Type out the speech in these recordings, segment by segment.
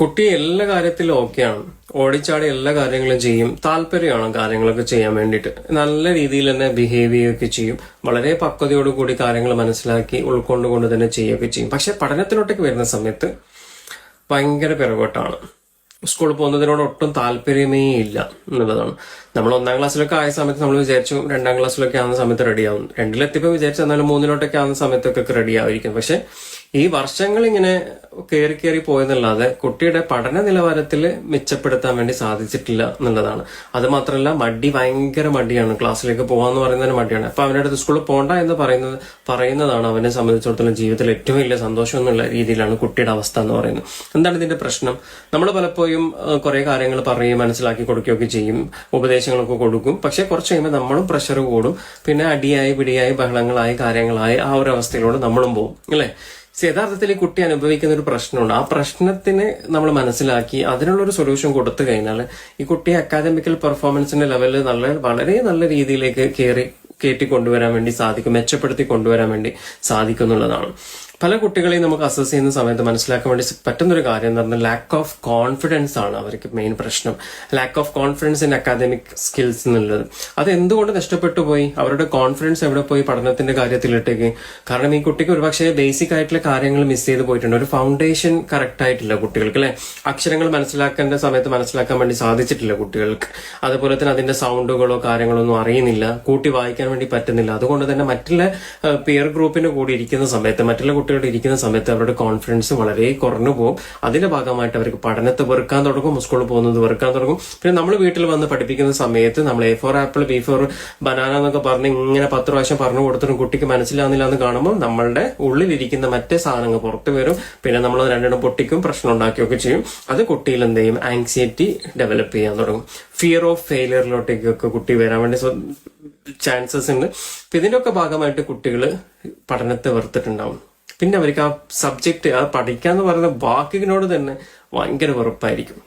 കുട്ടി എല്ലാ കാര്യത്തിലും ഓക്കെയാണ്, ഓടിച്ചാടി എല്ലാ കാര്യങ്ങളും ചെയ്യും, താല്പര്യമാണ് കാര്യങ്ങളൊക്കെ ചെയ്യാൻ വേണ്ടിയിട്ട്, നല്ല രീതിയിൽ തന്നെ ബിഹേവ് ചെയ്യുകയൊക്കെ ചെയ്യും, വളരെ പക്വതയോടുകൂടി കാര്യങ്ങൾ മനസ്സിലാക്കി ഉൾക്കൊണ്ടുകൊണ്ട് തന്നെ ചെയ്യുകയൊക്കെ ചെയ്യും. പക്ഷെ പഠനത്തിലോട്ടേക്ക് വരുന്ന സമയത്ത് ഭയങ്കര പിറകോട്ടാണ്. സ്കൂളിൽ പോകുന്നതിനോട് ഒട്ടും താല്പര്യമേ ഇല്ല എന്നുള്ളതാണ്. നമ്മൾ 1ാം ക്ലാസ്സിലൊക്കെ ആയ സമയത്ത് നമ്മൾ വിചാരിച്ചു 2ാം ക്ലാസ്സിലൊക്കെ ആവുന്ന സമയത്ത് റെഡിയാവും, 2ലെത്തിയപ്പോൾ വിചാരിച്ചു എന്നാലും 3ലോട്ടൊക്കെ ആവുന്ന സമയത്തൊക്കെ റെഡി ആയിരിക്കും. പക്ഷെ ഈ വർഷങ്ങൾ ഇങ്ങനെ കയറി പോയെന്നല്ലാതെ കുട്ടിയുടെ പഠന നിലവാരത്തിൽ മെച്ചപ്പെടുത്താൻ വേണ്ടി സാധിച്ചിട്ടില്ല എന്നുള്ളതാണ്. അത് മാത്രമല്ല, ഭയങ്കര മടിയാണ്, ക്ലാസ്സിലേക്ക് പോകാന്ന് പറയുന്നതിന് മടിയാണ്. അപ്പൊ അവൻ്റെ അടുത്ത് സ്കൂളിൽ പോകണ്ട എന്ന് പറയുന്നതാണ് അവനെ സംബന്ധിച്ചിടത്തോളം ജീവിതത്തിൽ ഏറ്റവും വലിയ സന്തോഷം എന്നുള്ള രീതിയിലാണ് കുട്ടിയുടെ അവസ്ഥ എന്ന് പറയുന്നത്. എന്താണ് ഇതിന്റെ പ്രശ്നം? നമ്മൾ പലപ്പോഴും കുറെ കാര്യങ്ങൾ പറയുകയും മനസ്സിലാക്കി കൊടുക്കുകയൊക്കെ ചെയ്യും, ഉപദേശങ്ങളൊക്കെ കൊടുക്കും. പക്ഷെ കുറച്ച് കഴിയുമ്പോൾ നമ്മളും പ്രഷർ കൂടും, പിന്നെ അടിയായി പിടിയായി ബഹളങ്ങളായി കാര്യങ്ങളായി ആ ഒരു അവസ്ഥയിലൂടെ നമ്മളും പോകും, അല്ലെ? യഥാർത്ഥത്തിൽ ഈ കുട്ടി അനുഭവിക്കുന്ന ഒരു പ്രശ്നമുണ്ട്. ആ പ്രശ്നത്തിന് നമ്മൾ മനസ്സിലാക്കി അതിനുള്ള ഒരു സൊല്യൂഷൻ കൊടുത്തു കഴിഞ്ഞാൽ ഈ കുട്ടി അക്കാദമിക്കൽ പെർഫോമൻസിന്റെ ലെവലിൽ വളരെ നല്ല രീതിയിലേക്ക് കയറ്റി കൊണ്ടുവരാൻ വേണ്ടി സാധിക്കും, മെച്ചപ്പെടുത്തി കൊണ്ടുവരാൻ വേണ്ടി സാധിക്കും എന്നുള്ളതാണ്. പല കുട്ടികളെയും നമുക്ക് അസസ് ചെയ്യുന്ന സമയത്ത് മനസ്സിലാക്കാൻ വേണ്ടി പറ്റുന്നൊരു കാര്യം എന്ന് പറഞ്ഞാൽ ലാക്ക് ഓഫ് കോൺഫിഡൻസ് ആണ് അവർക്ക് മെയിൻ പ്രശ്നം. Lack of confidence in academic skills എന്നുള്ളത് അത് എന്തുകൊണ്ട് നഷ്ടപ്പെട്ടു പോയി? അവരുടെ കോൺഫിഡൻസ് എവിടെ പോയി പഠനത്തിന്റെ കാര്യത്തിലിട്ടേക്ക്? കാരണം ഈ കുട്ടിക്ക് ഒരുപക്ഷെ ബേസിക് ആയിട്ടുള്ള കാര്യങ്ങൾ മിസ് ചെയ്ത് പോയിട്ടുണ്ട്. ഒരു ഫൗണ്ടേഷൻ കറക്റ്റ് ആയിട്ടില്ല കുട്ടികൾക്ക്, അല്ലെ? അക്ഷരങ്ങൾ മനസ്സിലാക്കേണ്ട സമയത്ത് മനസ്സിലാക്കാൻ വേണ്ടി സാധിച്ചിട്ടില്ല കുട്ടികൾക്ക്. അതുപോലെ തന്നെ അതിന്റെ സൗണ്ടുകളോ കാര്യങ്ങളോ ഒന്നും അറിയുന്നില്ല, കൂട്ടി വായിക്കാൻ വേണ്ടി പറ്റുന്നില്ല. അതുകൊണ്ട് തന്നെ മറ്റുള്ള പിയർ ഗ്രൂപ്പിന് കൂടി ഇരിക്കുന്ന സമയത്ത്, മറ്റുള്ള കുട്ടികളുടെ ഇരിക്കുന്ന സമയത്ത് അവരുടെ കോൺഫിഡൻസ് വളരെ കുറഞ്ഞു പോകും. അതിന്റെ ഭാഗമായിട്ട് അവർക്ക് പഠനത്തെ വെറുക്കാൻ തുടങ്ങും, സ്കൂളിൽ പോകുന്നത് വെറുക്കാൻ തുടങ്ങും. പിന്നെ നമ്മൾ വീട്ടിൽ വന്ന് പഠിപ്പിക്കുന്ന സമയത്ത് നമ്മൾ A4 ആപ്പിൾ B4 ബനാന എന്നൊക്കെ പറഞ്ഞ് ഇങ്ങനെ 10 പ്രാവശ്യം പറഞ്ഞു കൊടുത്തിട്ടും കുട്ടിക്ക് മനസ്സിലാവുന്നില്ല എന്ന് കാണുമ്പോൾ നമ്മളുടെ ഉള്ളിലിരിക്കുന്ന മറ്റേ സാധനങ്ങൾ പുറത്തു വരും. പിന്നെ നമ്മൾ രണ്ടെണ്ണം പൊട്ടിക്കും, പ്രശ്നം ഉണ്ടാക്കുകയൊക്കെ ചെയ്യും. അത് കുട്ടിയിൽ എന്ത് ചെയ്യും? ആങ്സൈറ്റി ഡെവലപ്പ് ചെയ്യാൻ തുടങ്ങും. ഫിയർ ഓഫ് ഫെയിലിയറിലോട്ടേക്കൊക്കെ കുട്ടി വരാൻ വേണ്ടി ചാൻസസ് ഉണ്ട്. ഇതിന്റെ ഒക്കെ ഭാഗമായിട്ട് കുട്ടികൾ പഠനത്തെ വെറുത്തിട്ടുണ്ടാവും. പിന്നെ അവർക്ക് ആ സബ്ജക്ട്, ആ പഠിക്കാന്ന് പറയുന്ന വാക്കിനോട് തന്നെ ഭയങ്കര വെറുപ്പായിരിക്കും.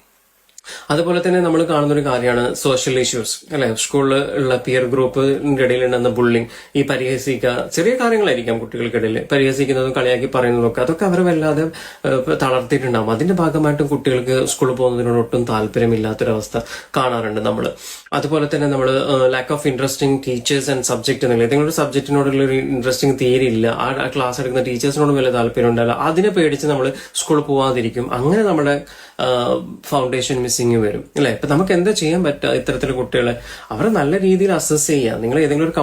അതുപോലെ തന്നെ നമ്മൾ കാണുന്ന ഒരു കാര്യമാണ് സോഷ്യൽ ഇഷ്യൂസ്, അല്ലെ? സ്കൂളിൽ ഉള്ള പിയർ ഗ്രൂപ്പിന്റെ ഇടയിൽ ഉണ്ടെന്ന ബുള്ളിങ്, ഈ പരിഹസിക്കുക, ചെറിയ കാര്യങ്ങളായിരിക്കാം കുട്ടികൾക്കിടയിൽ പരിഹസിക്കുന്നതും കളിയാക്കി പറയുന്നതും ഒക്കെ, അതൊക്കെ അവരെ വല്ലാതെ തളർത്തിയിട്ടുണ്ടാവും. അതിന്റെ ഭാഗമായിട്ടും കുട്ടികൾക്ക് സ്കൂളിൽ പോകുന്നതിനോട് ഒട്ടും താല്പര്യമില്ലാത്തൊരവസ്ഥ കാണാറുണ്ട് നമ്മൾ. അതുപോലെ തന്നെ നമ്മൾ lack of interesting teachers and subject എന്നില്ല, ഏതെങ്കിലും ഒരു സബ്ജക്റ്റിനോടുള്ള ഒരു ഇൻട്രസ്റ്റിംഗ് തീരെ ഇല്ല, ആ ക്ലാസ് എടുക്കുന്ന ടീച്ചേഴ്സിനോടും വലിയ താല്പര്യം ഉണ്ടാവില്ല, അതിനെ പേടിച്ച് നമ്മൾ സ്കൂളിൽ പോകാതിരിക്കും. അങ്ങനെ നമ്മുടെ ഫൗണ്ടേഷൻ മിസ്സിങ് വരും, അല്ലെ? ഇപ്പൊ നമുക്ക് എന്താ ചെയ്യാൻ പറ്റുക? ഇത്തരത്തിലുള്ള കുട്ടികളെ അവരെ നല്ല രീതിയിൽ അസസ് ചെയ്യാം. നിങ്ങൾ ഏതെങ്കിലും ഒരു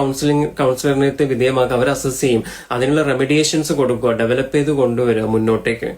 കൗൺസിലറിനെ വിധേയമാക്കുക, അവർ അസസ് ചെയ്യും, അതിനുള്ള റെമഡിയേഷൻസ് കൊടുക്കുക, ഡെവലപ്പ് ചെയ്ത് കൊണ്ടുവരിക മുന്നോട്ടേക്ക്.